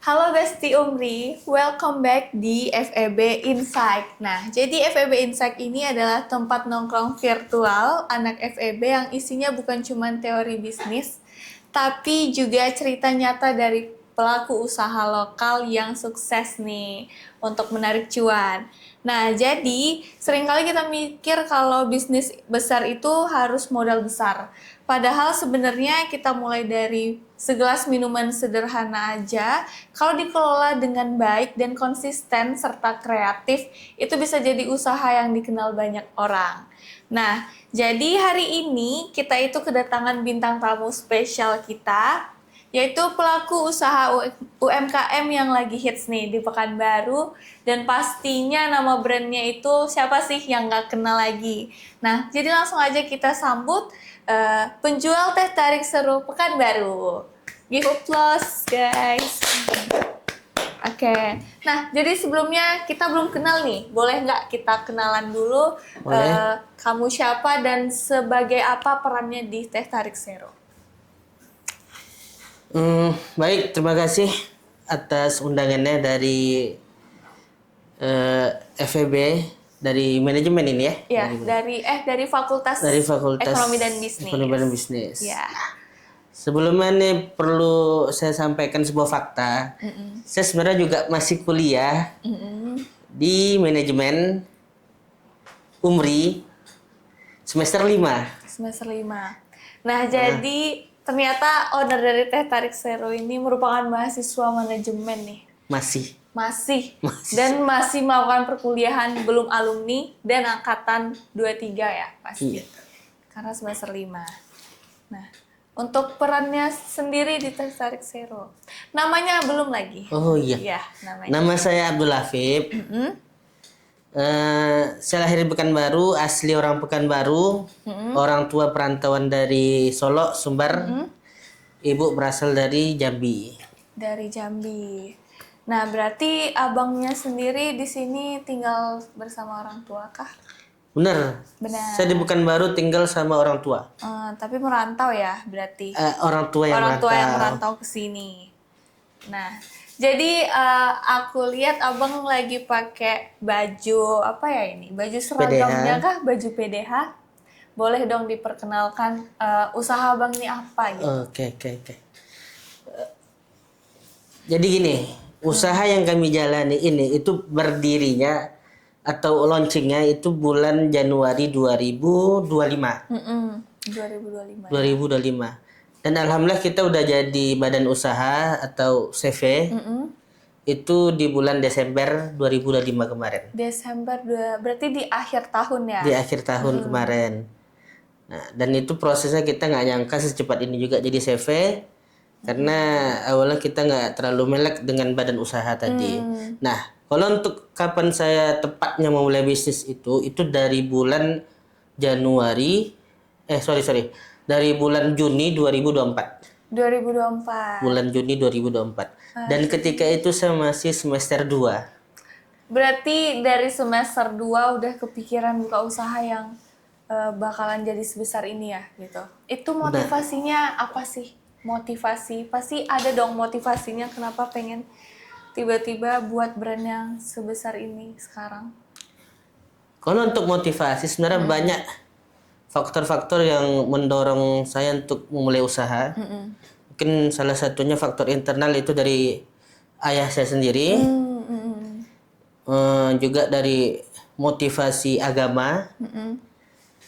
Halo Besti Umri, welcome back di FEB Insight. Nah, jadi FEB Insight ini adalah tempat nongkrong virtual anak FEB yang isinya bukan cuma teori bisnis, tapi juga cerita nyata dari pelaku usaha lokal yang sukses nih untuk menarik cuan. Nah, jadi seringkali kita mikir kalau bisnis besar itu harus modal besar. Padahal sebenarnya kita mulai dari segelas minuman sederhana aja, kalau dikelola dengan baik dan konsisten serta kreatif, itu bisa jadi usaha yang dikenal banyak orang. Nah, jadi hari ini kita itu kedatangan bintang tamu spesial kita, yaitu pelaku usaha UMKM yang lagi hits nih di Pekanbaru, dan pastinya nama brandnya itu siapa sih yang nggak kenal lagi. Nah, jadi langsung aja kita sambut penjual teh tarik seru Pekanbaru. Give applause, guys. Oke. Nah, jadi sebelumnya kita belum kenal nih. Boleh nggak kita kenalan dulu? Boleh. Kamu siapa dan sebagai apa perannya di teh tarik seru? Baik, terima kasih atas undangannya dari FEB, dari manajemen ini ya. Ya, Manajemen. dari Fakultas Dari Fakultas Ekonomi dan Bisnis. Ekonomi dan Bisnis. Ya. Sebelumnya nih perlu saya sampaikan sebuah fakta. Saya sebenarnya juga masih kuliah di manajemen Umri semester 5. Semester 5. Nah, jadi ternyata owner dari Teh Tarik Seru ini merupakan mahasiswa manajemen nih. Masih. Masih. Masih. Dan masih melakukan perkuliahan, belum alumni dan angkatan 23 ya pasti. Iya. Karena semester 5. Nah, untuk perannya sendiri di Teh Tarik Seru, namanya belum lagi. Oh iya. Iya, namanya. Nama saya Abdul Afif. Saya lahir di Pekanbaru, asli orang Pekanbaru. Orang tua perantauan dari Solo, Sumbar. Ibu berasal dari Jambi. Dari Jambi. Nah, berarti abangnya sendiri di sini tinggal bersama orang tua kah? Benar. Benar. Saya di Pekanbaru tinggal sama orang tua. Tapi merantau ya berarti. Orang tua yang Orang tua yang merantau. merantau ke sini. Nah, jadi aku lihat abang lagi pakai baju apa ya ini? Baju seragamnya PDH. kah? Baju PDH? Boleh dong diperkenalkan usaha abang ini apa gitu? Oke. Jadi gini, usaha yang kami jalani ini itu berdirinya atau launchingnya itu bulan Januari 2025. 2025. 2025. Dan alhamdulillah kita udah jadi badan usaha atau CV itu di bulan Desember 2025 kemarin. Desember berarti di akhir tahun ya? Di akhir tahun kemarin. Nah, dan itu prosesnya kita nggak nyangka secepat ini juga jadi CV karena awalnya kita nggak terlalu melek dengan badan usaha tadi. Nah, kalau untuk kapan saya tepatnya memulai bisnis itu dari bulan Januari, dari bulan Juni 2024. 2024. Bulan Juni 2024. Dan ketika itu saya masih semester 2. Berarti dari semester 2 udah kepikiran buka usaha yang bakalan jadi sebesar ini ya gitu. Itu motivasinya apa sih? Motivasi pasti ada dong motivasinya kenapa pengen tiba-tiba buat brand yang sebesar ini sekarang. Kalau untuk motivasi sebenarnya banyak faktor-faktor yang mendorong saya untuk memulai usaha. Mungkin salah satunya faktor internal itu dari ayah saya sendiri. Juga dari motivasi agama.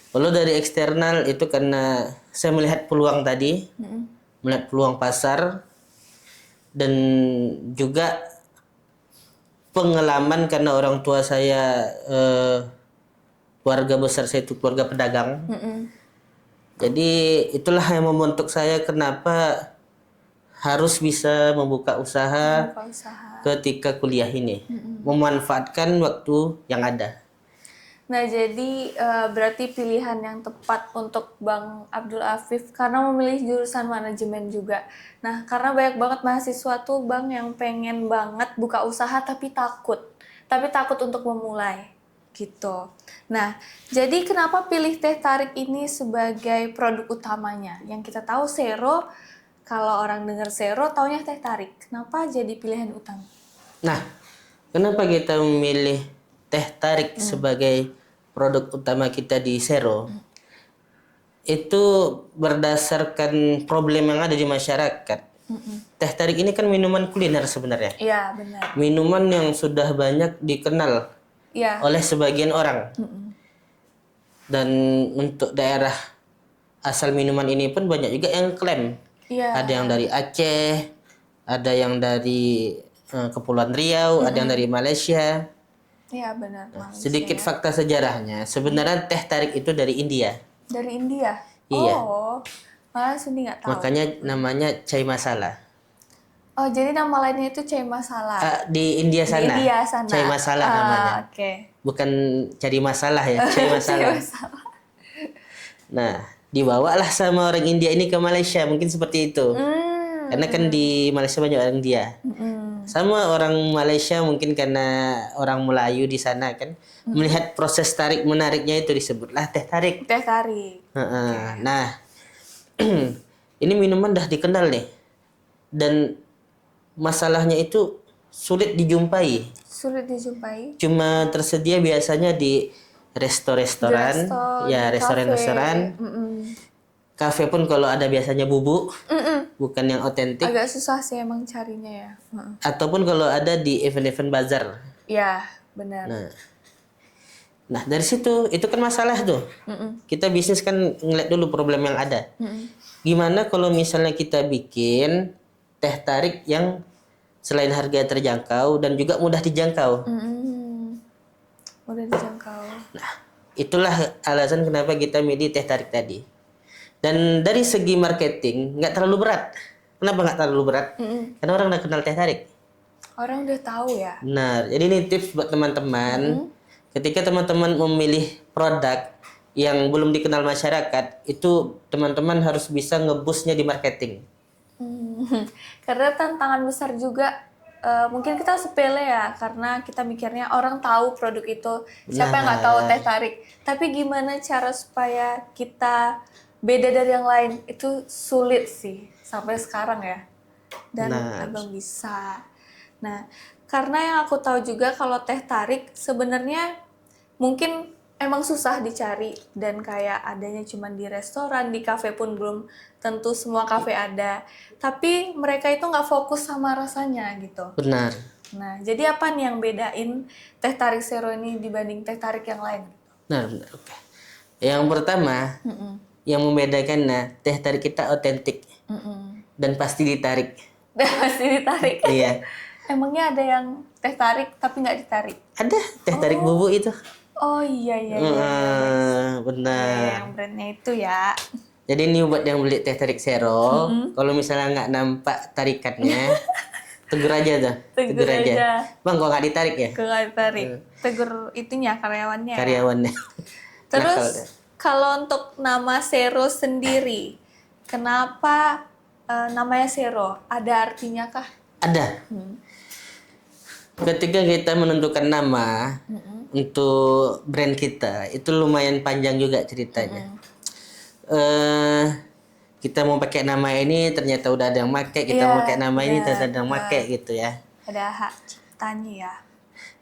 Kalau dari eksternal itu karena saya melihat peluang tadi, melihat peluang pasar, dan juga pengalaman karena orang tua saya, keluarga besar saya itu keluarga pedagang. Jadi itulah yang membentuk saya kenapa harus bisa membuka usaha Buka usaha. ketika kuliah ini, memanfaatkan waktu yang ada. Nah, jadi berarti pilihan yang tepat untuk Bang Abdul Afif karena memilih jurusan manajemen juga. Nah, karena banyak banget mahasiswa tuh Bang yang pengen banget buka usaha tapi takut. Tapi takut untuk memulai gitu. Nah, jadi kenapa pilih teh tarik ini sebagai produk utamanya? Yang kita tahu Sero kalau orang dengar Zero taunya teh tarik. Kenapa jadi pilihan utama? Nah, kenapa kita memilih teh tarik sebagai produk utama kita di Sero? Itu berdasarkan problem yang ada di masyarakat. Teh tarik ini kan minuman kuliner sebenarnya. Iya, benar. Minuman yang sudah banyak dikenal Iya. oleh sebagian orang. Dan untuk daerah asal minuman ini pun banyak juga yang klaim. Iya. Ada yang dari Aceh, ada yang dari Kepulauan Riau, ada yang dari Malaysia. Iya, benar. Malaysia Sedikit ya. fakta sejarahnya, sebenarnya teh tarik itu dari India. Dari India. Iya. Oh, malah Cindy nggak tahu. Makanya namanya chai masala. Oh, jadi nama lainnya itu chai masala. Di India Di sana. India sana. Chai masala namanya. Oke. Bukan cari masalah ya, chai masala. Chai masala. Nah, dibawalah sama orang India ini ke Malaysia, mungkin seperti itu. Karena kan di Malaysia banyak orang India. Sama orang Malaysia mungkin karena orang Melayu di sana kan melihat proses tarik menariknya itu disebutlah teh tarik. Teh tarik. Nah, ini minuman dah dikenal nih. Dan masalahnya itu sulit dijumpai. Sulit dijumpai. Cuma tersedia biasanya di restoran, ya restoran-restoran. Kafe pun kalau ada biasanya bubuk, bukan yang otentik. Agak susah sih emang carinya ya. Ataupun kalau ada di event-event bazar. Iya, benar. Nah dari situ itu kan masalah tuh. Kita bisnis kan ngeliat dulu problem yang ada. Gimana kalau misalnya kita bikin teh tarik yang selain harga terjangkau dan juga mudah dijangkau. Mudah dijangkau. Nah itulah alasan kenapa kita milih teh tarik tadi. Dan dari segi marketing nggak terlalu berat. Kenapa nggak terlalu berat? Karena orang udah kenal teh tarik. Orang udah tahu ya. Benar. Jadi ini tips buat teman-teman. Ketika teman-teman memilih produk yang belum dikenal masyarakat, itu teman-teman harus bisa ngebusnya di marketing. Karena tantangan besar juga. Mungkin kita sepele ya, karena kita mikirnya orang tahu produk itu. Siapa yang nggak tahu teh tarik? Tapi gimana cara supaya kita beda dari yang lain? Itu sulit sih sampai sekarang ya. Dan abang bisa. Nah, karena yang aku tahu juga kalau teh tarik sebenarnya mungkin emang susah dicari dan kayak adanya cuma di restoran, di kafe pun belum tentu semua kafe ada. Tapi mereka itu nggak fokus sama rasanya gitu. Benar. Nah, jadi apa nih yang bedain teh tarik Zero ini dibanding teh tarik yang lain? Benar. Oke. Yang pertama, yang membedakan teh tarik kita otentik dan pasti ditarik. Dan pasti ditarik. Iya. Emangnya ada yang teh tarik tapi nggak ditarik? Ada teh tarik bubuk itu. Oh iya. Benar. Yang brandnya itu ya. Jadi ini buat yang beli teh tarik Zero, kalau misalnya nggak nampak tarikannya, tegur aja tuh. Tegur aja. Bang, kok nggak ditarik ya? Nggak ditarik. Tegur itunya karyawannya. Karyawannya. Terus kalau untuk nama Zero sendiri, kenapa namanya Zero? Ada artinya kah? Ada. Ketika kita menentukan nama untuk brand kita, itu lumayan panjang juga ceritanya. Kita mau pakai nama ini, ternyata udah ada yang pakai. Kita mau pakai nama ini, ternyata ada yang pakai gitu ya. Ada hak ciptanya ya.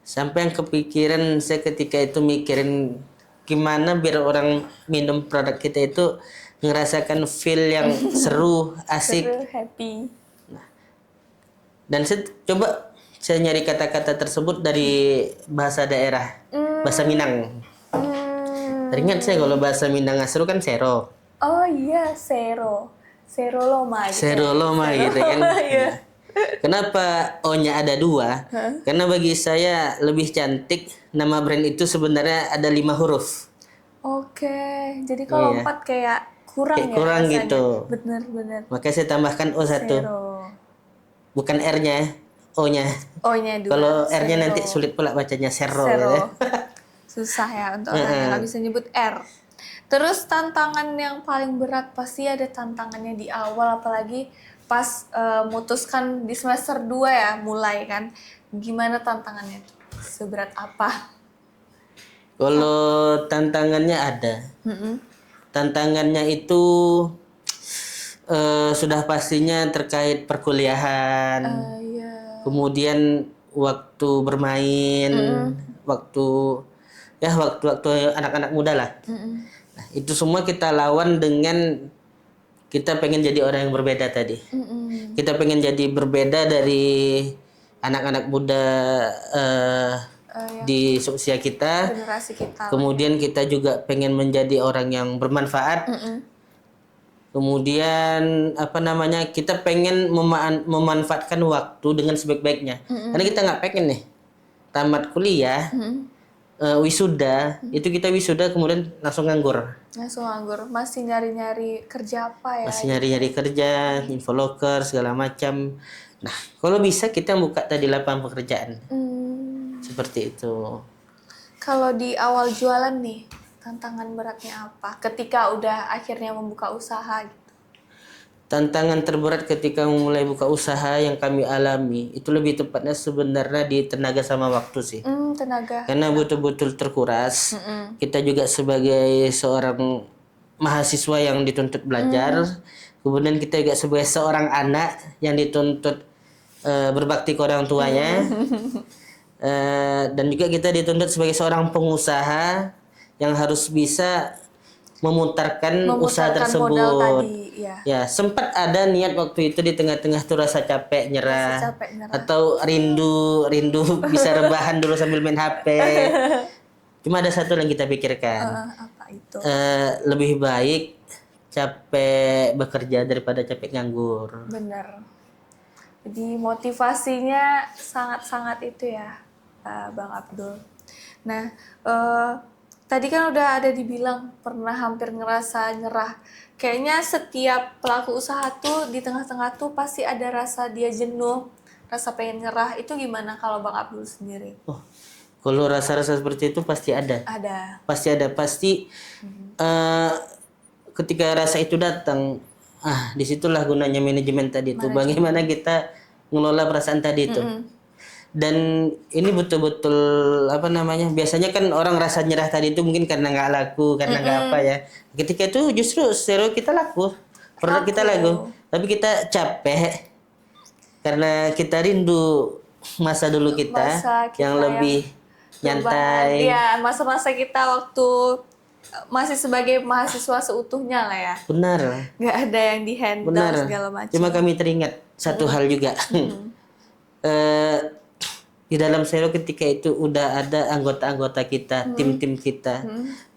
Sampai yang kepikiran saya ketika itu mikirin gimana biar orang minum produk kita itu ngerasakan feel yang seru, asik. Seru, happy. Dan saya coba saya nyari kata-kata tersebut dari bahasa daerah, bahasa Minang. Teringat saya kalau bahasa Minang seru kan Zero. Oh iya, Zero. Zero Loma gitu. Zero Loma gitu kan. Iya. Kenapa O-nya ada 2? Karena bagi saya lebih cantik nama brand itu sebenarnya ada 5 huruf. Oke, jadi kalau 4 kayak kurang Kayak ya kurang rasanya. gitu. Bener. Makanya saya tambahkan O1. Zero. Bukan R-nya, O-nya. O-nya 2. Kalau R-nya nanti sulit pula bacanya Zero. Zero. Susah ya untuk orang yang nggak bisa nyebut R. Terus tantangan yang paling berat pasti ada tantangannya di awal, apalagi pas mutuskan di semester 2 ya mulai kan. Gimana tantangannya tuh? Seberat apa? Kalau tantangannya ada. Tantangannya itu sudah pastinya terkait perkuliahan, Iya. kemudian waktu bermain, waktu waktu anak-anak muda lah. Nah, itu semua kita lawan dengan kita pengen jadi orang yang berbeda tadi. Kita pengen jadi berbeda dari anak-anak muda di seusia kita. Generasi kita. Kemudian kita juga pengen menjadi orang yang bermanfaat. Kemudian kita pengen memanfaatkan waktu dengan sebaik-baiknya. Karena kita nggak pengen nih tamat kuliah, wisuda, itu kita wisuda kemudian langsung nganggur. Langsung nganggur, masih nyari-nyari kerja apa ya? Masih nyari-nyari kerja, infoloker segala macam. Nah, kalau bisa kita buka tadi lapangan pekerjaan. Seperti itu. Kalau di awal jualan nih, tantangan beratnya apa? Ketika udah akhirnya membuka usaha gitu. Tantangan terberat ketika memulai buka usaha yang kami alami itu lebih tepatnya sebenarnya di tenaga sama waktu sih. Tenaga. Karena betul-betul terkuras. Kita juga sebagai seorang mahasiswa yang dituntut belajar, kemudian kita juga sebagai seorang anak yang dituntut berbakti ke orang tuanya, dan juga kita dituntut sebagai seorang pengusaha yang harus bisa memutarkan usaha tersebut. Modal tadi, ya. Ya, sempat ada niat waktu itu di tengah-tengah tuh rasa capek nyerah, atau rindu bisa rebahan dulu sambil main HP. Cuma ada satu yang kita pikirkan. Apa itu? Lebih baik capek bekerja daripada capek nganggur. Bener. Jadi motivasinya sangat-sangat itu ya, Bang Abdul. Nah, tadi kan udah ada dibilang pernah hampir ngerasa nyerah. Kayaknya setiap pelaku usaha tuh di tengah-tengah tuh pasti ada rasa dia jenuh, rasa pengen nyerah. Itu gimana kalau Bang Abdul sendiri? Oh, kalau rasa-rasa seperti itu pasti ada. Ada. Pasti ada. Pasti ketika rasa itu datang, disitulah gunanya manajemen tadi itu. Bagaimana kita ngelola perasaan tadi itu. Dan ini betul-betul biasanya kan orang rasa nyerah tadi itu mungkin karena nggak laku, karena nggak apa ya. Ketika itu justru seru kita laku, produk kita laku, tapi kita capek karena kita rindu masa dulu kita yang lebih nyantai. Iya, masa-masa kita waktu masih sebagai mahasiswa seutuhnya lah ya. Benar. Nggak ada yang di-handle segala macam. Cuma kami teringat satu hal juga. Di dalam Sero ketika itu udah ada anggota-anggota kita, tim-tim kita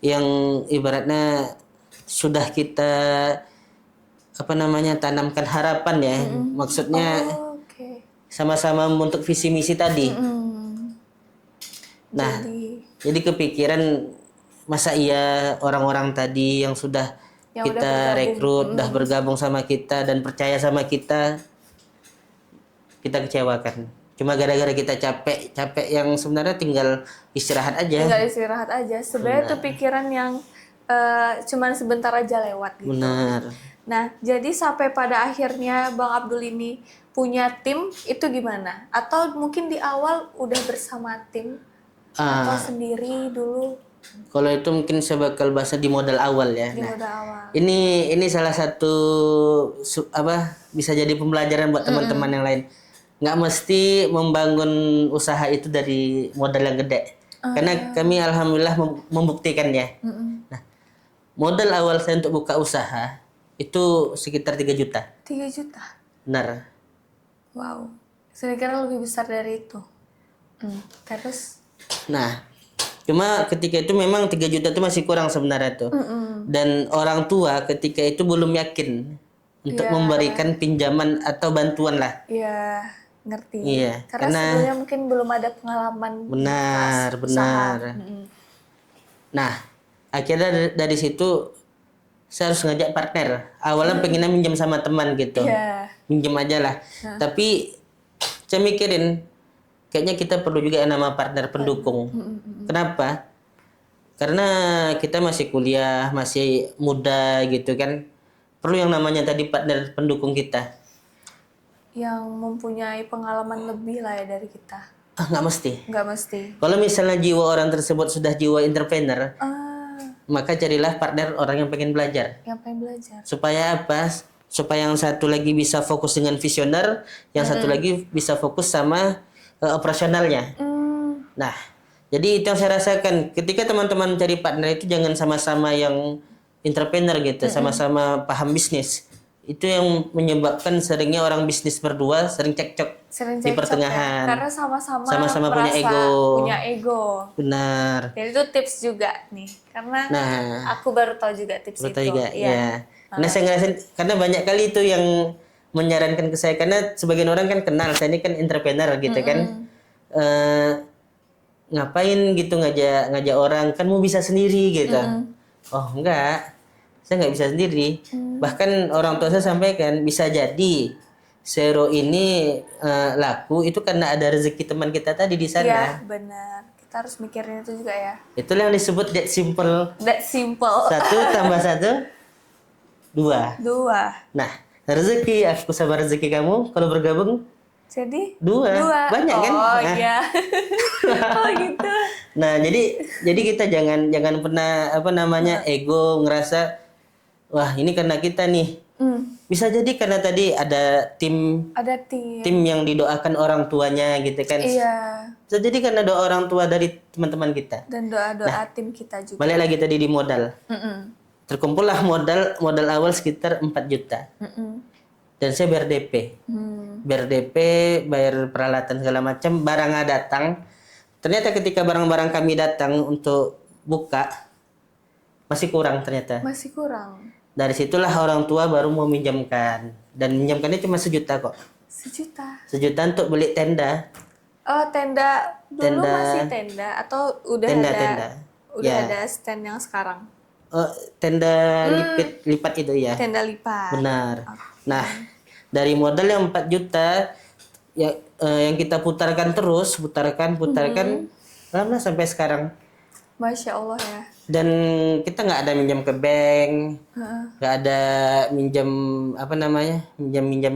yang ibaratnya sudah kita tanamkan harapan ya. Maksudnya sama-sama untuk visi misi tadi. Nah, jadi kepikiran masa iya orang-orang tadi yang sudah kita rekrut, udah bergabung sama kita dan percaya sama kita kecewakan. Cuma gara-gara kita capek yang sebenarnya tinggal istirahat aja. Sebenarnya itu pikiran yang cuman sebentar aja lewat gitu. Benar. Nah, jadi sampai pada akhirnya Bang Abdul ini punya tim, itu gimana? Atau mungkin di awal udah bersama tim atau sendiri dulu? Kalau itu mungkin saya bakal bahas di modal awal ya. Di modal awal. Ini salah satu bisa jadi pembelajaran buat teman-teman yang lain. Nggak mesti membangun usaha itu dari modal yang gede. Karena kami alhamdulillah membuktikannya. Nah, modal awal saya untuk buka usaha itu sekitar 3 juta. 3 juta? Benar. Wow. Saya kira lebih besar dari itu. Terus? Nah, cuma ketika itu memang 3 juta itu masih kurang sebenarnya tuh. Dan orang tua ketika itu belum yakin untuk memberikan pinjaman atau bantuan lah. Iya. Ngerti. Iya, karena sebelumnya mungkin belum ada pengalaman. Benar. Nah, akhirnya dari situ saya harus ngajak partner. Awalnya pengennya minjem sama teman gitu. Minjem aja lah. Tapi saya mikirin kayaknya kita perlu juga nama partner pendukung. Kenapa? Karena kita masih kuliah, masih muda gitu kan. Perlu yang namanya tadi partner pendukung kita. Yang mempunyai pengalaman lebih lah ya dari kita. Nggak mesti. Kalau misalnya jiwa orang tersebut sudah jiwa entrepreneur, maka carilah partner orang yang pengen belajar. Yang pengen belajar. Supaya apa? supaya yang satu lagi bisa fokus dengan visioner, yang satu lagi bisa fokus sama operasionalnya. Nah, jadi itu yang saya rasakan ketika teman-teman cari partner itu jangan sama-sama yang entrepreneur gitu, sama-sama paham bisnis. Itu yang menyebabkan seringnya orang bisnis berdua sering cekcok Sering di cekcok ya, pertengahan. karena sama-sama Sama-sama punya merasa ego. punya ego. Benar. Jadi itu tips juga nih, karena Nah, aku baru tahu juga tips betul itu. juga, Iya. ya. Karena saya ngerasain, karena banyak kali itu yang menyarankan ke saya, karena sebagian orang kan kenal, saya ini kan entrepreneur gitu kan. Ngapain gitu ngajak orang, kan mau bisa sendiri gitu. Oh enggak, saya nggak bisa sendiri. Bahkan orang tua saya sampaikan, bisa jadi Zero ini laku itu karena ada rezeki teman kita tadi di sana. Iya, benar. Kita harus mikirin itu juga ya. Itulah yang disebut that simple. That simple. 1 tambah 1, 2. 2. Nah, rezeki, aku sama rezeki kamu kalau bergabung Jadi 2. Banyak kan? Oh Nah. iya. Oh gitu. Nah, jadi kita jangan pernah apa namanya ego ngerasa wah, ini karena kita nih. Bisa jadi karena tadi ada tim Ada tim. yang didoakan orang tuanya gitu kan. Iya. Bisa jadi karena doa orang tua dari teman-teman kita. Dan doa-doa tim kita juga. Balik lagi tadi di modal. Terkumpullah modal awal sekitar 4 juta. Dan saya bayar DP. Bayar DP, bayar peralatan segala macam, barangnya datang. Ternyata ketika barang-barang kami datang untuk buka, masih kurang ternyata. Masih kurang. Dari situlah orang tua baru mau minjamkan. Dan minjamkannya cuma 1 juta kok. 1 juta. 1 juta untuk beli tenda. Oh, tenda. Dulu Tenda. masih tenda atau udah Tenda, ada tenda. udah Ya. ada stand yang sekarang? Tenda lipat itu ya. Tenda lipat. Benar. Nah, dari modal yang 4 juta ya, yang kita putarkan terus, putarkan, lama sampai sekarang. Masya Allah ya. Dan kita nggak ada minjam ke bank, nggak ada minjam apa namanya, minjam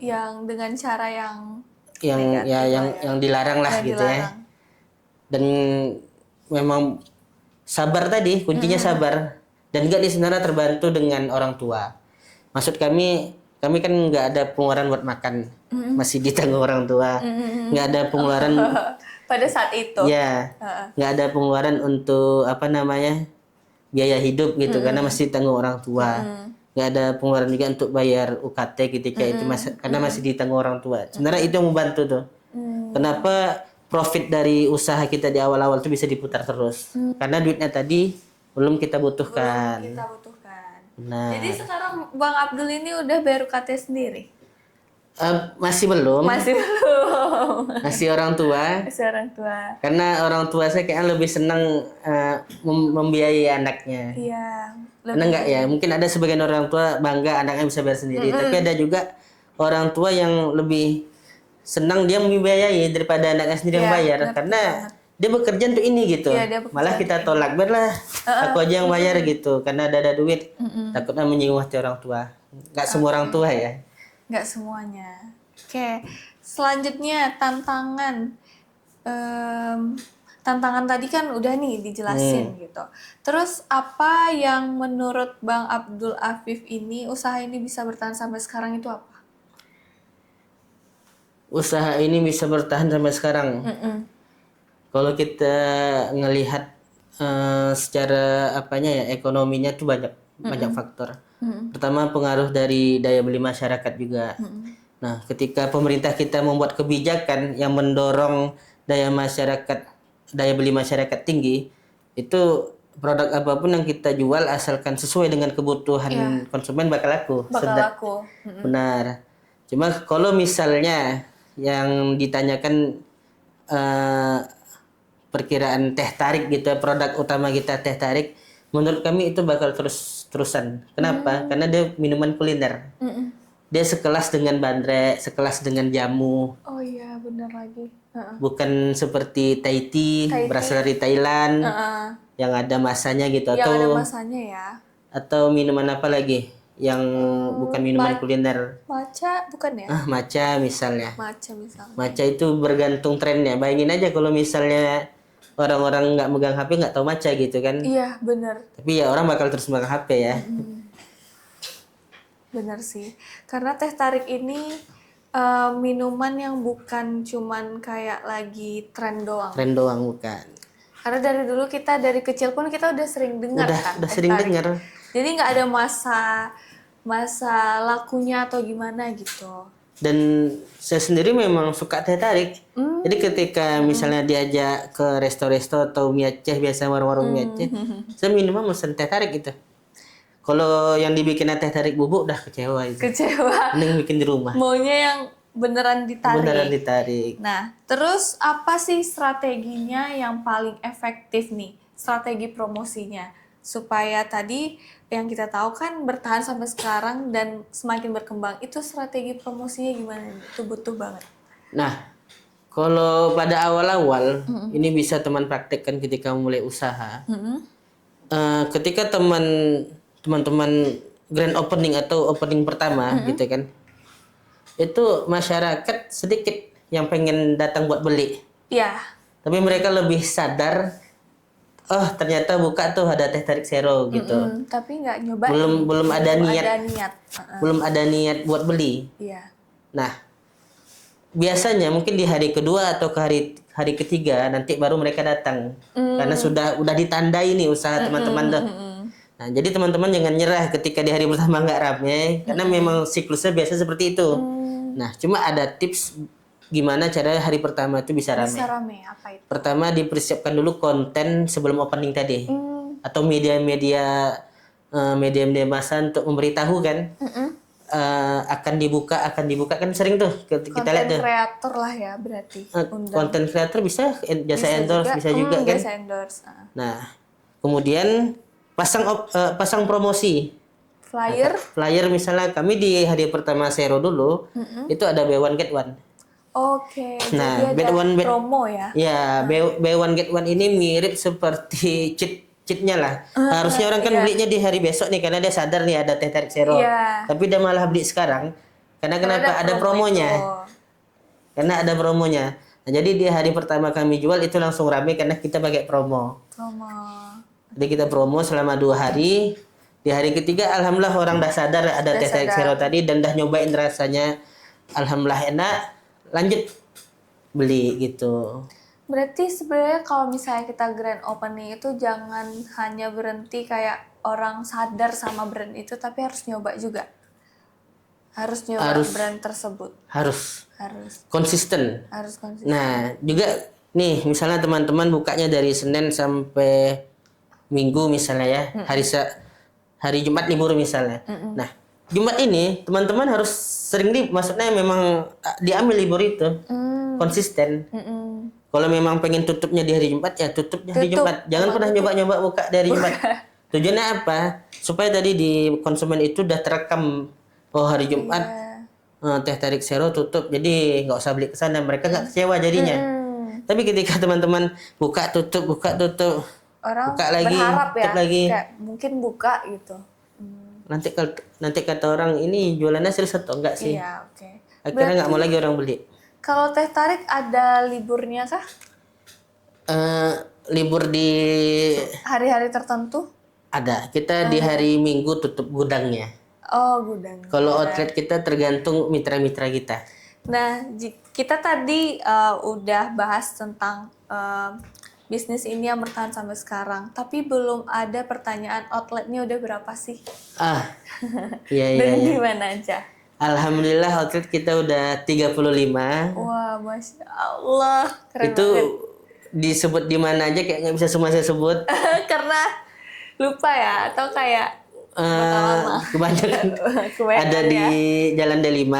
Yang dengan cara yang yang dilarang lah gitu ya. dilarang. Dan memang sabar tadi, kuncinya sabar. Dan juga di sana terbantu dengan orang tua. Maksud kami kan nggak ada pengeluaran buat makan, masih ditanggung orang tua. Nggak ada pengeluaran Pada saat itu. ya, nggak ada pengeluaran untuk apa namanya biaya hidup gitu, karena masih ditanggung orang tua. Nggak ada pengeluaran juga untuk bayar UKT ketika itu karena masih ditanggung orang tua. Sebenarnya itu yang membantu tuh. Kenapa profit dari usaha kita di awal-awal itu bisa diputar terus? Karena duitnya tadi belum kita butuhkan. Kita butuhkan. Nah, Jadi sekarang Bang Abdul ini udah bayar UKT sendiri? masih belum. Masih belum. Masih orang tua. Masih orang tua. Karena orang tua saya kayaknya lebih senang membiayai anaknya. Iya. Karena enggak ya, mungkin ada sebagian orang tua bangga anaknya bisa bayar sendiri, tapi ada juga orang tua yang lebih senang dia membiayai daripada anaknya sendiri yang Iya, bayar, ngerti karena dia bekerja untuk ini gitu. Iya, dia bekerja Malah kita tolak, biarlah aku aja yang bayar gitu, karena ada duit. Takutnya menyinggung hati orang tua. Enggak semua orang tua ya. Nggak semuanya. Oke. Selanjutnya tantangan. Tantangan tadi kan udah nih dijelasin gitu. Terus apa yang menurut Bang Abdul Afif ini usaha ini bisa bertahan sampai sekarang itu apa? Usaha ini bisa bertahan sampai sekarang. Kalau kita ngelihat secara apanya ya, ekonominya tuh banyak faktor. Pertama pengaruh dari daya beli masyarakat juga. Nah, ketika pemerintah kita membuat kebijakan yang mendorong daya beli masyarakat tinggi, itu produk apapun yang kita jual asalkan sesuai dengan kebutuhan konsumen bakal laku. Bakal laku. Benar. Cuma kalau misalnya yang ditanyakan perkiraan teh tarik gitu, produk utama kita teh tarik, menurut kami itu bakal terusan. Kenapa? Karena dia minuman kuliner. Dia sekelas dengan bandrek, sekelas dengan jamu. Oh iya, benar lagi. Bukan seperti Thai tea, berasal dari Thailand, yang ada masanya gitu. Yang ada Atau masanya ya. atau minuman apa lagi yang bukan minuman kuliner? Matcha bukan ya? Matcha misalnya. Matcha misalnya. Matcha itu bergantung trennya. Bayangin aja kalau misalnya orang-orang nggak megang HP nggak tahu matcha gitu kan. Iya, benar. Tapi ya orang bakal terus megang HP ya. Bener sih. Karena teh tarik ini minuman yang bukan cuman kayak lagi tren doang. Tren doang bukan. Karena dari dulu dari kecil pun kita udah sering dengar kan Udah teh sering tarik. dengar. Jadi nggak ada masa lakunya atau gimana gitu. Dan saya sendiri memang suka teh tarik. Jadi ketika misalnya diajak ke resto-resto atau mie Aceh, biasa warung-warung mie Aceh, saya minimal mesen teh tarik gitu. Kalau yang dibikin teh tarik bubuk udah kecewa itu. Kecewa. Mending bikin di rumah. Maunya yang beneran ditarik. Beneran ditarik. Nah, terus apa sih strateginya yang paling efektif nih? Strategi promosinya supaya tadi yang kita tahu kan bertahan sampai sekarang dan semakin berkembang. Itu strategi promosinya gimana? Itu butuh banget. Nah, kalau pada awal-awal ini bisa teman praktekkan ketika mulai usaha. Ketika teman-teman grand opening atau opening pertama gitu kan, itu masyarakat sedikit yang pengen datang buat beli. Iya. Tapi mereka lebih sadar, oh ternyata buka tuh ada teh tarik Zero gitu. Tapi nggak nyobain. Belum ada niat. Ada niat. Belum ada niat buat beli. Iya. Nah, biasanya mungkin di hari kedua atau ke hari ketiga nanti baru mereka datang. Karena udah ditandai nih usaha teman-teman tuh. Nah, jadi teman-teman jangan nyerah ketika di hari pertama nggak rame, karena memang siklusnya biasa seperti itu. Nah, cuma ada tips gimana cara hari pertama itu bisa rame. Bisa rame, apa itu? Pertama dipersiapkan dulu konten sebelum opening tadi, atau media-media massa untuk memberitahu kan. Akan dibuka kan sering tuh kita lihat tuh. Konten kreator lah ya berarti. Konten kreator bisa jasa endorse bisa juga kan. Jasa endorse. Nah, kemudian pasang promosi. Flyer misalnya kami di hari pertama Zero dulu itu ada buy one get one. Oke. Nah, jadi ada promo ya. Ya, buy one get one ini mirip seperti cheatnya lah. Harusnya orang kan belinya di hari besok nih karena dia sadar nih ada teh tarik Zero. Tapi dia malah beli sekarang. Karena kenapa? Ada promonya. Karena ada promonya. Nah, jadi di hari pertama kami jual itu langsung rame karena kita pakai promo. Jadi kita promo selama 2 hari. Di hari ketiga alhamdulillah orang dah sadar ada teh tarik Zero tadi dan dah nyobain rasanya. Alhamdulillah enak. Lanjut beli gitu. Berarti sebenarnya kalau misalnya kita grand opening itu jangan hanya berhenti kayak orang sadar sama brand itu, tapi harus nyoba juga. Harus nyoba brand tersebut. Harus konsisten. Nah, juga nih misalnya teman-teman bukanya dari Senin sampai Minggu misalnya ya, hari Jumat libur misalnya. Nah, Jumat ini teman-teman harus sering maksudnya memang diambil libur itu. Konsisten. Kalau memang pengen tutupnya di hari Jumat ya tutupnya hari Jumat. Jangan pernah nyoba-nyoba buka dari Jumat. Tujuannya apa? Supaya tadi di konsumen itu udah terekam hari Jumat teh tarik Zero tutup. Jadi nggak usah beli ke sana, mereka nggak kecewa jadinya. Tapi ketika teman-teman buka tutup orang buka lagi, berharap ya, lagi. Kayak mungkin buka gitu. Nanti kata orang ini jualannya serius atau enggak sih? Iya, oke. Akhirnya nggak mau lagi orang beli. Kalau teh tarik ada liburnya kah? Libur di hari-hari tertentu? Ada. Kita di hari Minggu tutup gudangnya. Oh, gudang. Kalau outlet kita tergantung mitra-mitra kita. Nah, kita tadi udah bahas tentang bisnis ini yang bertahan sampai sekarang, tapi belum ada pertanyaan outletnya udah berapa sih? Iya. Dan gimana aja? Alhamdulillah outlet kita udah 35. Wah, Masya Allah. Keren itu banget. Disebut di mana aja kayak nggak bisa semua saya sebut. Karena lupa ya, atau kayak kebanyakan ada di Jalan D5,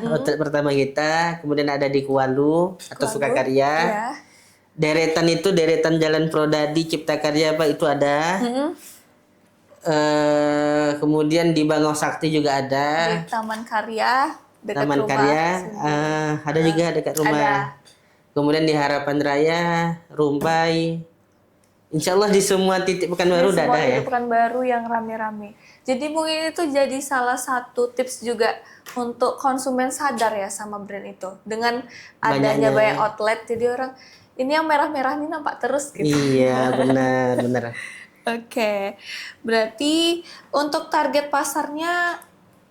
outlet pertama kita, kemudian ada di Kualu atau Sukakarya. Ya. Deretan Jalan Prodadi Cipta Karya itu ada. Kemudian di Bangau Sakti juga ada. Di Taman Karya dekat Taman rumah. Karya ada juga dekat rumah. Ada. Kemudian di Harapan Raya, Rumbai. Insya Allah di semua titik Pekanbaru udah ada ya. Pekanbaru yang rame-rame. Jadi mungkin itu jadi salah satu tips juga untuk konsumen sadar ya sama brand itu. Dengan adanya banyak outlet, jadi orang ini yang merah-merah ini nampak terus gitu. Iya, benar. Oke. Berarti untuk target pasarnya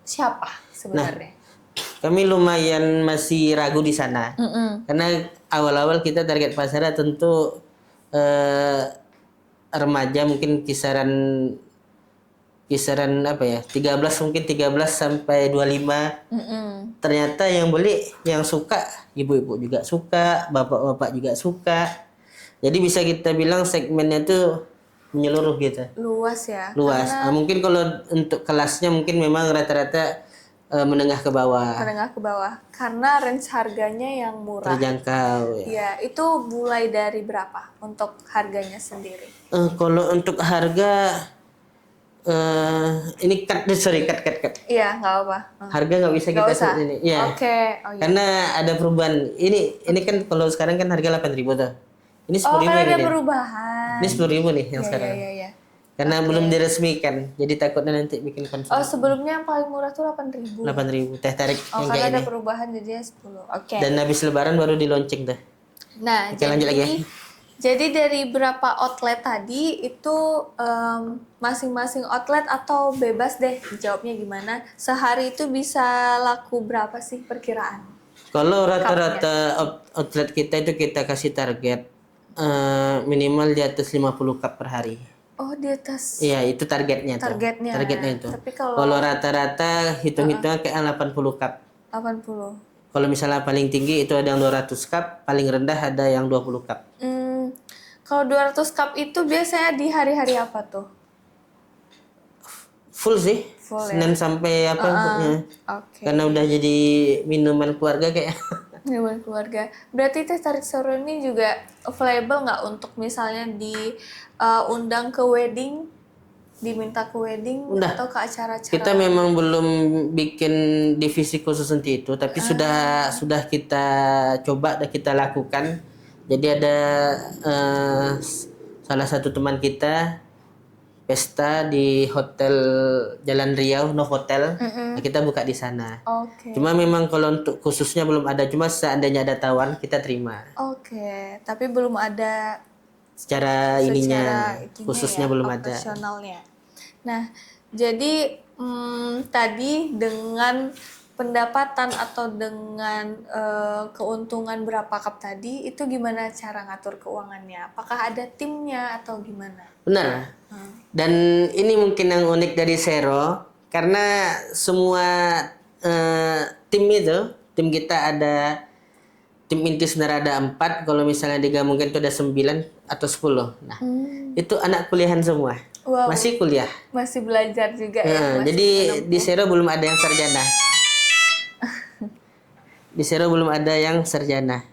siapa sebenarnya? Kami lumayan masih ragu di sana. Karena awal-awal kita target pasarnya tentu remaja, mungkin kisaran apa ya? 13, mungkin 13 sampai 25. Ternyata yang beli, yang suka ibu-ibu juga suka, bapak-bapak juga suka. Jadi bisa kita bilang segmennya tuh menyeluruh gitu. Luas ya. Luas. Mungkin kalau untuk kelasnya mungkin memang rata-rata menengah ke bawah, Menengah ke bawah. Karena range harganya yang murah. terjangkau ya. Ya, itu mulai dari berapa untuk harganya sendiri? Kalau untuk harga ini cut. Iya, nggak apa. Harga nggak bisa Nggak kita usah. sebut ini. Ya. Oke, oh iya. Karena ada perubahan. Ini kan kalau sekarang kan harga 8.000 tuh. Ini Oh, 10.000 kan ada ini. perubahan. Ini 10.000 nih yang Iya, sekarang. iya, iya. Karena belum diresmikan. Jadi takutnya nanti bikin konflik. Oh, sebelumnya yang paling murah tuh 8.000. 8.000 teh tarik Oh, yang karena kayak ada ini. perubahan jadinya 10. Oke. Dan habis lebaran baru di launching tuh. Nah, Oke, lanjut lagi ya. jadi dari berapa outlet tadi itu masing-masing outlet atau bebas deh jawabnya gimana? Sehari itu bisa laku berapa sih perkiraan? Kalau rata-rata outlet kita itu kita kasih target minimal di atas 50 cup per hari. Oh, di atas Iya, itu targetnya tuh. targetnya. Targetnya itu. Tapi kalau Kalau rata-rata hitung-hitungnya kayak 80 cup. 80. Kalau misalnya paling tinggi itu ada yang 200 cup, paling rendah ada yang 20 cup. Kalau 200 cup itu biasanya di hari-hari apa tuh? Full sih. Full ya? Senin sampai apa ya. Oke. Karena udah jadi minuman keluarga kayak. Minuman keluarga. Berarti teh tarik sore ini juga available nggak untuk misalnya undang ke wedding, diminta ke wedding Udah. atau ke acara-acara? Kita memang belum bikin divisi khusus untuk itu, tapi sudah kita coba dan kita lakukan. Jadi ada salah satu teman kita pesta di hotel Jalan Riau, Novotel. Nah, kita buka di sana. Oke. Cuma memang kalau untuk khususnya belum ada, cuma seandainya ada tawaran kita terima. Oke, tapi belum ada Secara ininya khususnya ya, belum ada. operasionalnya. Nah, jadi tadi dengan pendapatan atau dengan keuntungan berapa cup tadi, itu gimana cara ngatur keuangannya? Apakah ada timnya atau gimana? Benar. Dan ini mungkin yang unik dari Sero, karena semua tim kita ada, tim inti sebenarnya ada 4, kalau misalnya digabungkan itu ada 9 atau 10. Nah, itu anak kuliahan semua. Wow. Masih kuliah. Masih belajar juga ya? Masih Jadi menempuh. di Sero belum ada yang sarjana. Di Sero belum ada yang sarjana.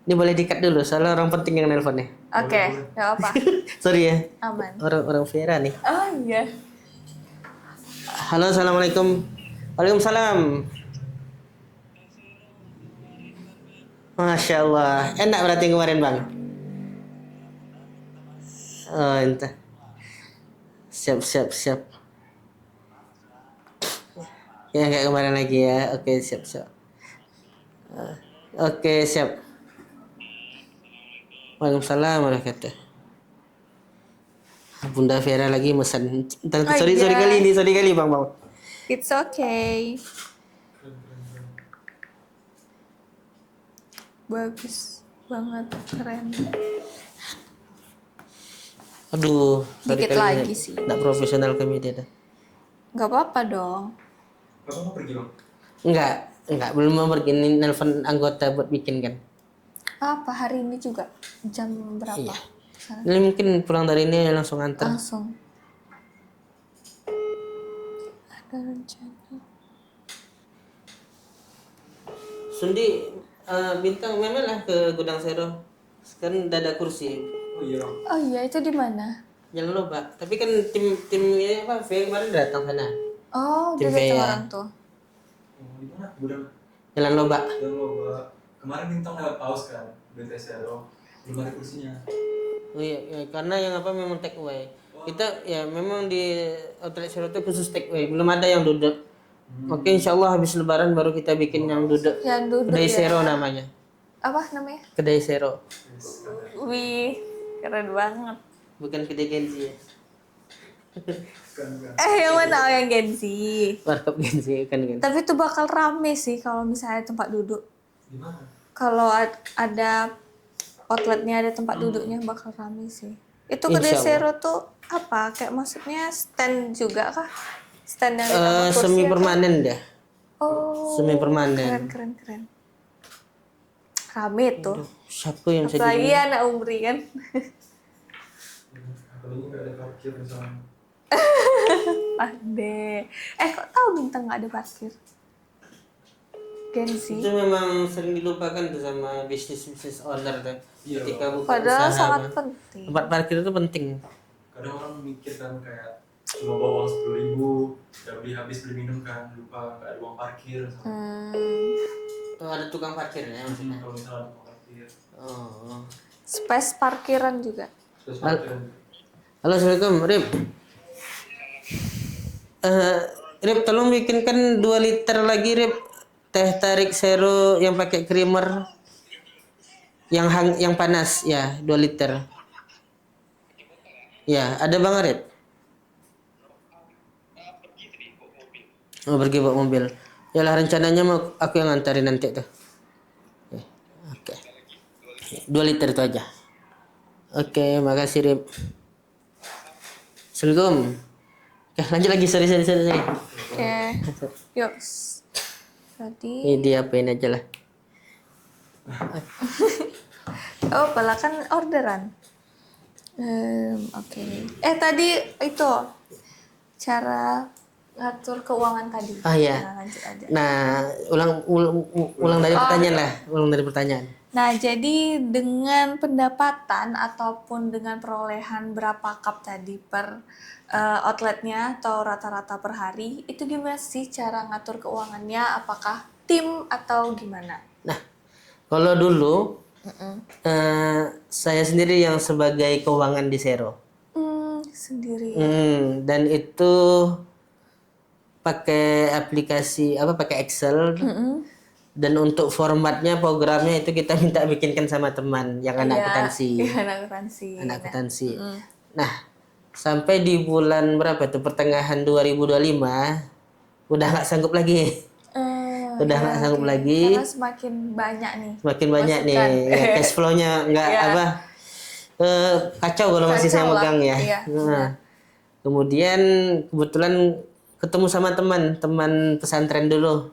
Ini boleh di-cut dulu, soalnya orang penting yang nelpon nih. Oke, nggak apa. Sorry ya. Aman. Orang Vera nih. Oh iya. Halo, assalamualaikum. Waalaikumsalam. Masya Allah. Enak berarti kemarin bang. Oh entah. Siap. Ya kayak kemarin lagi ya. Oke siap. Oke siap. Waalaikumsalam warahmatullahi. Bunda Vera lagi mesen. Sorry kali bang. It's okay. Bagus banget, keren. Aduh, Dikit lagi sih. Nggak profesional kami dia dah. Nggak apa-apa dong. Bapak mau pergi bang? Enggak, belum mau pergi. Ini nelpon anggota buat bikin kan. Apa hari ini juga? Jam berapa? Iya. Ini mungkin pulang dari ini langsung antar. Langsung. Ada rencana. Sundi bintang memang lah ke Gudang Sero. Sekarang udah ada kursi. Oh iya bang. Oh iya, itu di mana? Jangan lupa. Tapi kan timnya apa? V kemarin datang sana. Oh, Tim dia datang Bea. orang tuh. Oh, di mana? Gudang. Jalan Loba. Dan lo kemarin bintang lewat paus kan, BTS Zero. Belum ada kursinya. Oh iya, karena yang apa memang take away. Kita ya memang di outlet Sero itu khusus take away. Belum ada yang duduk. Oke, insya Allah habis lebaran baru kita bikin yang duduk. Yang duduk Kedai ya. Sero namanya. Apa namanya? Kedai Sero. Wih, keren banget. Bukan kedai Genzi ya. Bukan. Yang mana? Oh, yang Gen Z. Warkop Gen Z kan kan. Tapi itu bakal rame sih kalau misalnya tempat duduk. Di mana? Kalau ada outletnya, ada tempat duduknya, bakal rame sih. Itu kedai Insya Allah. Zero tuh apa? Kayak maksudnya stand juga kah? Stand yang ditambah kursi Semi atau- permanen deh. Oh, Semi permanen. keren. Rame tuh. Siapa yang bisa Apalagi jadi? anak umri kan. Apalagi nggak ada parkir di sana. Ade. Kok tahu Bintang nggak ada parkir? Gen Z. Itu memang sering dilupakan tuh sama bisnis owner tuh. Iya. Ketika buka Padahal usaha, sangat Bang. penting. Tempat parkir itu penting. Kadang orang mikir kan kayak cuma bawa uang 10.000, udah beli habis beli minum kan, lupa nggak ada uang parkir. Oh, ada tukang parkirnya maksudnya. Kalau misalnya ada uang parkir, Oh. Space parkiran juga. terus parkir. Halo, Assalamualaikum, Rip. Rip, tolong bikinkan 2 liter lagi, Rip. Teh tarik Zero yang pakai creamer. Yang panas, ya, 2 liter. Ya, ada Bang Rip. Oh, pergi bawa mobil. Yalah, rencananya mau aku yang nganterin nanti tuh. Oke. 2 liter itu aja. Oke, makasih Rip. Assalamualaikum. Oke, lanjut lagi. Sorry. Oke. Yuk. Tadi. Ini dia apain aja lah. Oh, pala kan orderan. Oke. Tadi itu cara ngatur keuangan tadi. Ah, iya. Nah, lanjut aja. Nah, ulang dari pertanyaan lah. Ulang dari pertanyaan. Nah, jadi dengan pendapatan ataupun dengan perolehan berapa cup tadi per outletnya atau rata-rata per hari, itu gimana sih cara ngatur keuangannya? Apakah tim atau gimana? Nah, kalau dulu saya sendiri yang sebagai keuangan di Zero. Sendiri. Dan itu pakai aplikasi pakai Excel. Dan untuk formatnya, programnya itu kita minta bikinkan sama teman yang anak akuntansi. Iya, anak akuntansi. Anak akuntansi. Nah, sampai di bulan berapa tuh, pertengahan 2025 udah nggak sanggup lagi. Udah nggak sanggup lagi. Karena semakin banyak nih. Semakin banyak nih masukan. ya, cash flow-nya nggak kacau kalau masih saya Kacau lah, megang ya. iya, Nah, kemudian kebetulan ketemu sama teman pesantren dulu.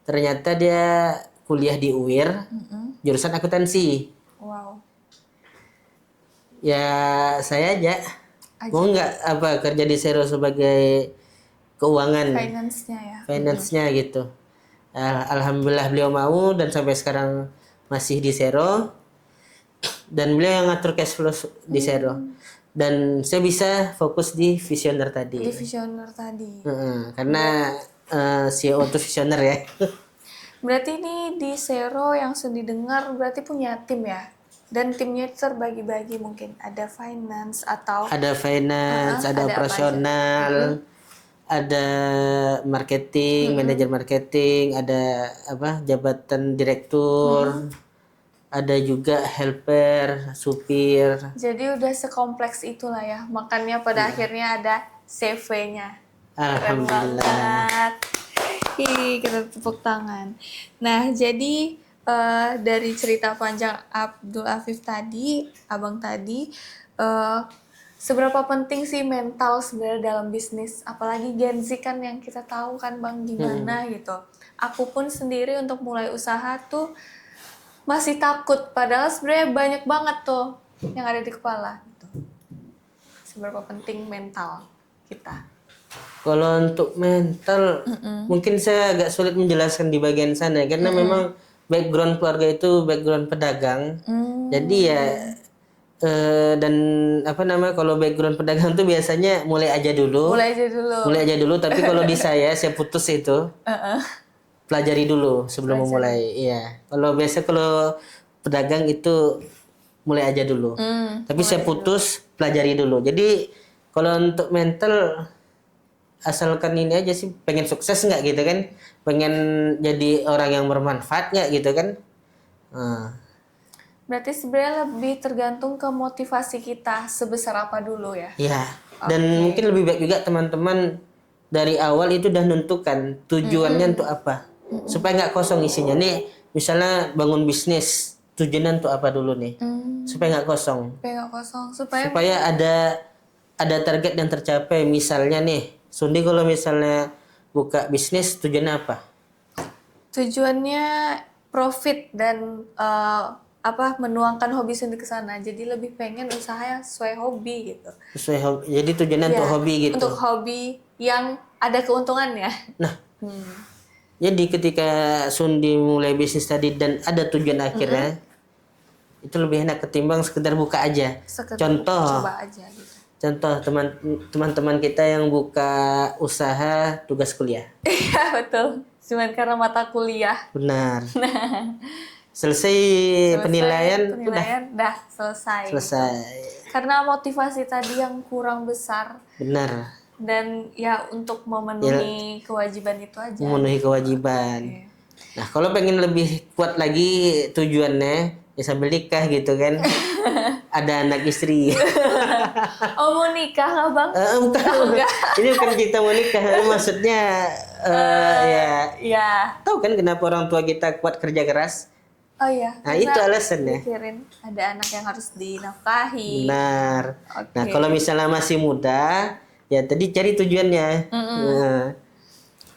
Ternyata dia kuliah di UIR, jurusan akuntansi. Wow. Ya saya aja. Mau nggak kerja di Zero sebagai keuangan, Finance-nya ya. finance-nya gitu. Alhamdulillah beliau mau dan sampai sekarang masih di Zero. Dan beliau yang ngatur cash flow di Zero. Dan saya bisa fokus di visioner tadi. Di visioner tadi. Karena CEO itu visioner ya. Berarti ini di Zero yang sudah didengar berarti punya tim ya? Dan timnya terbagi-bagi mungkin. Ada finance atau... Ada finance, ada ada apa operasional, ada marketing, manajer marketing, ada jabatan direktur, ada juga helper, supir. Jadi udah sekompleks itulah ya. Makanya pada akhirnya ada CV-nya. Keren Alhamdulillah. banget. Kita tepuk tangan. Nah, jadi dari cerita panjang Abdul Afif tadi, abang tadi, seberapa penting sih mental sebenarnya dalam bisnis? Apalagi Gen Z kan yang kita tahu kan bang gimana gitu. Aku pun sendiri untuk mulai usaha tuh masih takut. Padahal sebenarnya banyak banget tuh yang ada di kepala. Gitu. Seberapa penting mental kita? Kalau untuk mental, mungkin saya agak sulit menjelaskan di bagian sana karena memang background keluarga itu background pedagang. Jadi ya dan kalau background pedagang tuh biasanya mulai aja dulu. Mulai aja dulu, tapi kalau di saya putus itu. Pelajari dulu sebelum memulai. Iya. Kalau pedagang itu mulai aja dulu. Tapi saya putus, pelajari dulu. Jadi kalau untuk mental asalkan ini aja sih, pengen sukses nggak gitu kan, pengen jadi orang yang bermanfaat nggak gitu kan. Berarti sebenarnya lebih tergantung ke motivasi kita sebesar apa dulu ya. Iya. Dan mungkin lebih baik juga teman-teman dari awal itu udah nentukan tujuannya untuk apa, supaya nggak kosong isinya. Nih misalnya bangun bisnis, tujuannya untuk apa dulu nih, supaya nggak kosong. Supaya nggak kosong, supaya Supaya ada target yang tercapai. Misalnya nih, Sundi kalau misalnya buka bisnis tujuannya apa? tujuannya profit dan menuangkan hobi Sundi ke sana. Jadi lebih pengen usaha yang sesuai hobi gitu. Sesuai hobi. Jadi tujuannya untuk Ya, hobi gitu. Untuk hobi yang ada keuntungannya. Nah, jadi ketika Sundi mulai bisnis tadi dan ada tujuan akhirnya, itu lebih enak ketimbang sekedar buka aja. Sekedar Contoh, coba aja gitu. contoh teman-teman kita yang buka usaha tugas kuliah. Iya betul. Cuman karena mata kuliah. Benar. Selesai penilaian, udah dah selesai. selesai. Karena motivasi tadi yang kurang besar Benar. dan ya untuk memenuhi kewajiban itu aja. Memenuhi kewajiban. Nah, kalau pengen lebih kuat lagi tujuannya, ya sambil nikah gitu kan. Ada anak istri. Oh mau nikah nggak bang? Bukan. Ini bukan kita mau nikah, maksudnya ya Ya. tahu kan kenapa orang tua kita kuat kerja keras? Oh iya. Nah, karena itu alasannya. mikirin ada anak yang harus dinafkahi. Benar. Oke. Nah, kalau misalnya masih muda, ya tadi cari tujuannya. Nah,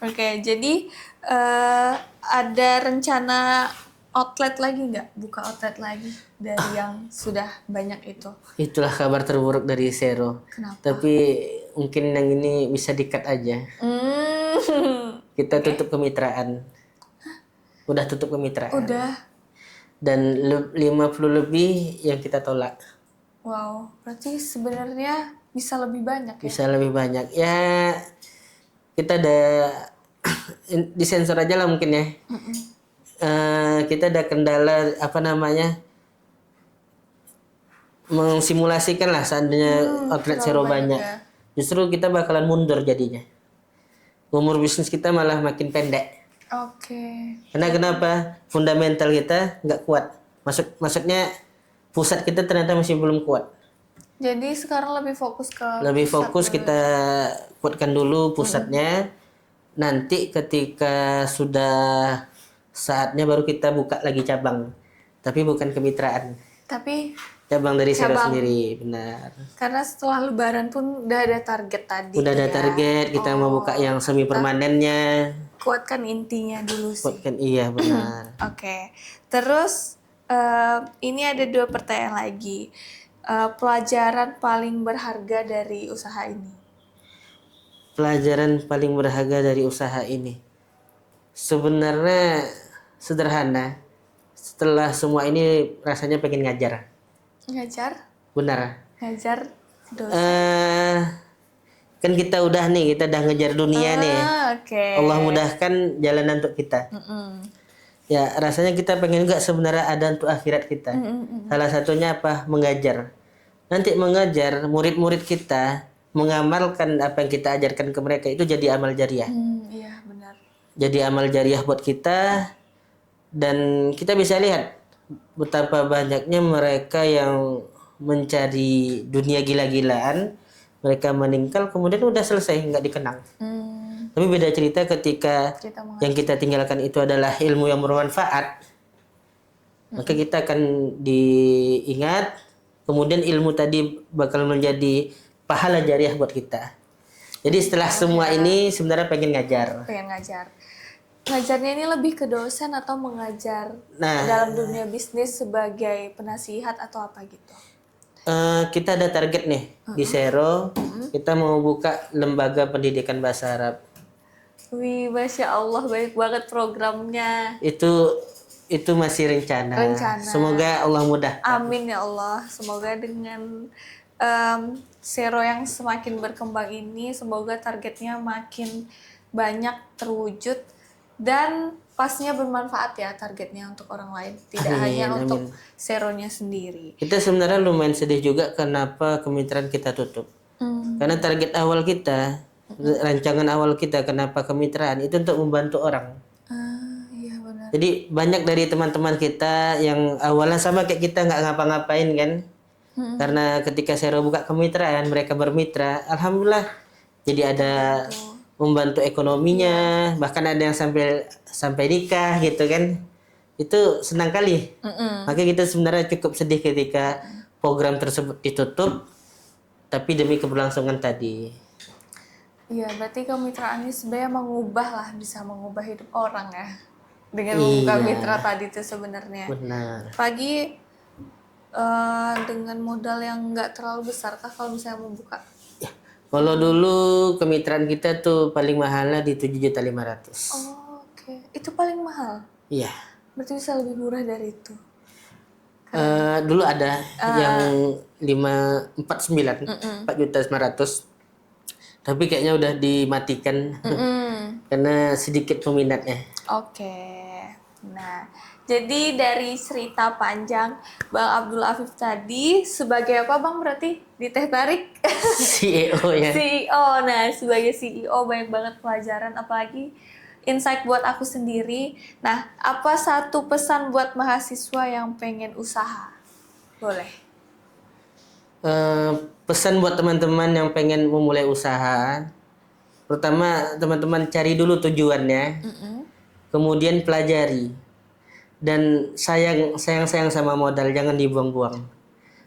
Oke, jadi ada rencana outlet lagi nggak? Buka outlet lagi dari yang sudah banyak itu? itulah kabar terburuk dari Sero. Kenapa? Tapi mungkin yang ini bisa di-cut aja. Kita tutup kemitraan. Udah tutup kemitraan. Udah. Dan 50 lebih yang kita tolak. Wow, berarti sebenarnya bisa lebih banyak ya? Bisa lebih banyak. Ya kita ada disensor aja lah mungkin ya. Kita ada kendala mensimulasikan lah seandainya outlet Sero banyak. ya. Justru kita bakalan mundur jadinya. Umur bisnis kita malah makin pendek. Oke. Karena kenapa? Fundamental kita nggak kuat. Maksudnya pusat kita ternyata masih belum kuat. Jadi sekarang lebih fokus ke Lebih pusat fokus dulu. kita kuatkan dulu pusatnya. Nanti ketika sudah saatnya baru kita buka lagi cabang. Tapi bukan kemitraan. Tapi Cabang dari Sero Cabang. sendiri, benar. karena setelah Lebaran pun udah ada target tadi. Udah ada ya. target, kita mau buka yang semi permanennya. Kuatkan intinya dulu sih. Kuatkan, iya benar. Oke, terus ini ada 2 pertanyaan lagi. Pelajaran paling berharga dari usaha ini. Pelajaran paling berharga dari usaha ini. Sebenarnya sederhana. Setelah semua ini rasanya pengen ngajar. Ngajar? Benar. Ngajar dosa. Kan kita udah ngejar dunia nih. Oke. Allah mudahkan jalanan untuk kita. Ya rasanya kita pengen juga sebenarnya ada untuk akhirat kita. Salah satunya apa? Mengajar. Nanti mengajar murid-murid kita mengamalkan apa yang kita ajarkan ke mereka itu jadi amal jariah. Iya benar. Jadi amal jariah buat kita, dan kita bisa lihat betapa banyaknya mereka yang mencari dunia gila-gilaan, mereka meninggal kemudian udah selesai nggak dikenang. Tapi beda cerita ketika Kita yang kita tinggalkan itu adalah ilmu yang bermanfaat, maka kita akan diingat, kemudian ilmu tadi bakal menjadi pahala jariah buat kita. Jadi setelah semua ini sebenarnya pengen ngajar. pengen ngajar. Ngajarnya ini lebih ke dosen atau mengajar Nah, dalam dunia bisnis sebagai penasihat atau apa gitu? kita ada target nih di Sero, kita mau buka lembaga pendidikan bahasa Arab. Wih, Masya Allah, baik banget programnya. Itu masih rencana. Rencana. Semoga Allah mudah. Amin ya Allah. Semoga dengan Sero yang semakin berkembang ini, semoga targetnya makin banyak terwujud dan pastinya bermanfaat ya targetnya untuk orang lain. Tidak Amin, hanya amin. untuk Seronya sendiri. Kita sebenarnya lumayan sedih juga kenapa kemitraan kita tutup. Karena target awal kita, rancangan awal kita kenapa kemitraan itu untuk membantu orang. Iya benar. Jadi banyak dari teman-teman kita yang awalnya sama kayak kita nggak ngapa-ngapain kan, Karena ketika saya buka kemitraan, mereka bermitra, alhamdulillah jadi ada membantu ekonominya, bahkan ada yang sampai nikah gitu kan. Itu senang kali. Makanya kita sebenarnya cukup sedih ketika program tersebut ditutup, tapi demi keberlangsungan tadi. Iya, berarti kemitraan ini sebenarnya bisa mengubah hidup orang ya. Dengan membuka mitra tadi itu sebenarnya. Benar. Pagi dengan modal yang nggak terlalu besar kah kalau misalnya mau buka? Kalau dulu kemitraan kita tuh paling mahalnya di 7.500.000. Oh, oke. Itu paling mahal. Iya. Berarti bisa lebih murah dari itu. Dulu ada yang 4.900.000. Tapi kayaknya udah dimatikan karena sedikit peminatnya. Oke. Nah, jadi dari cerita panjang Bang Abdul Afif tadi sebagai apa Bang berarti di Teh Tarik? CEO ya. CEO. Nah, sebagai CEO banyak banget pelajaran apalagi insight buat aku sendiri. Nah, apa satu pesan buat mahasiswa yang pengen usaha? Boleh. Pesan buat teman-teman yang pengen memulai usaha, pertama teman-teman cari dulu tujuannya, kemudian pelajari, dan sayang sama modal, jangan dibuang-buang.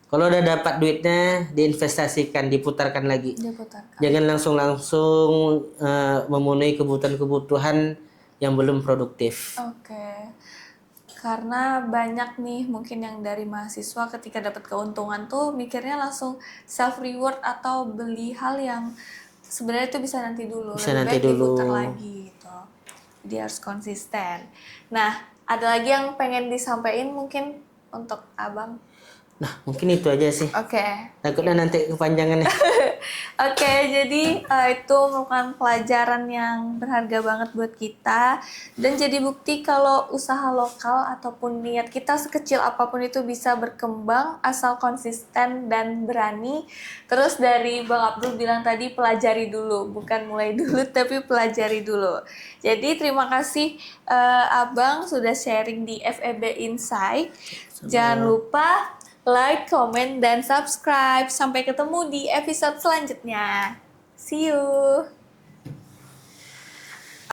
Kalau udah dapat duitnya, diinvestasikan, diputarkan lagi. Jangan langsung memenuhi kebutuhan yang belum produktif. Oke. Karena banyak nih mungkin yang dari mahasiswa ketika dapat keuntungan tuh mikirnya langsung self reward atau beli hal yang sebenarnya itu bisa nanti dulu, Bisa lebih nanti baik dulu. diputar lagi gitu. Jadi harus konsisten. Nah, ada lagi yang pengen disampaikan mungkin untuk Abang? Nah, mungkin itu aja sih. Oke. Takutnya nanti kepanjangan ya. Oke, jadi itu merupakan pelajaran yang berharga banget buat kita dan jadi bukti kalau usaha lokal ataupun niat kita sekecil apapun itu bisa berkembang asal konsisten dan berani. Terus dari Bang Abdul bilang tadi pelajari dulu, bukan mulai dulu tapi pelajari dulu. Jadi terima kasih Abang sudah sharing di FEB Insight. Jangan lupa like, comment, dan subscribe. Sampai ketemu di episode selanjutnya. See you!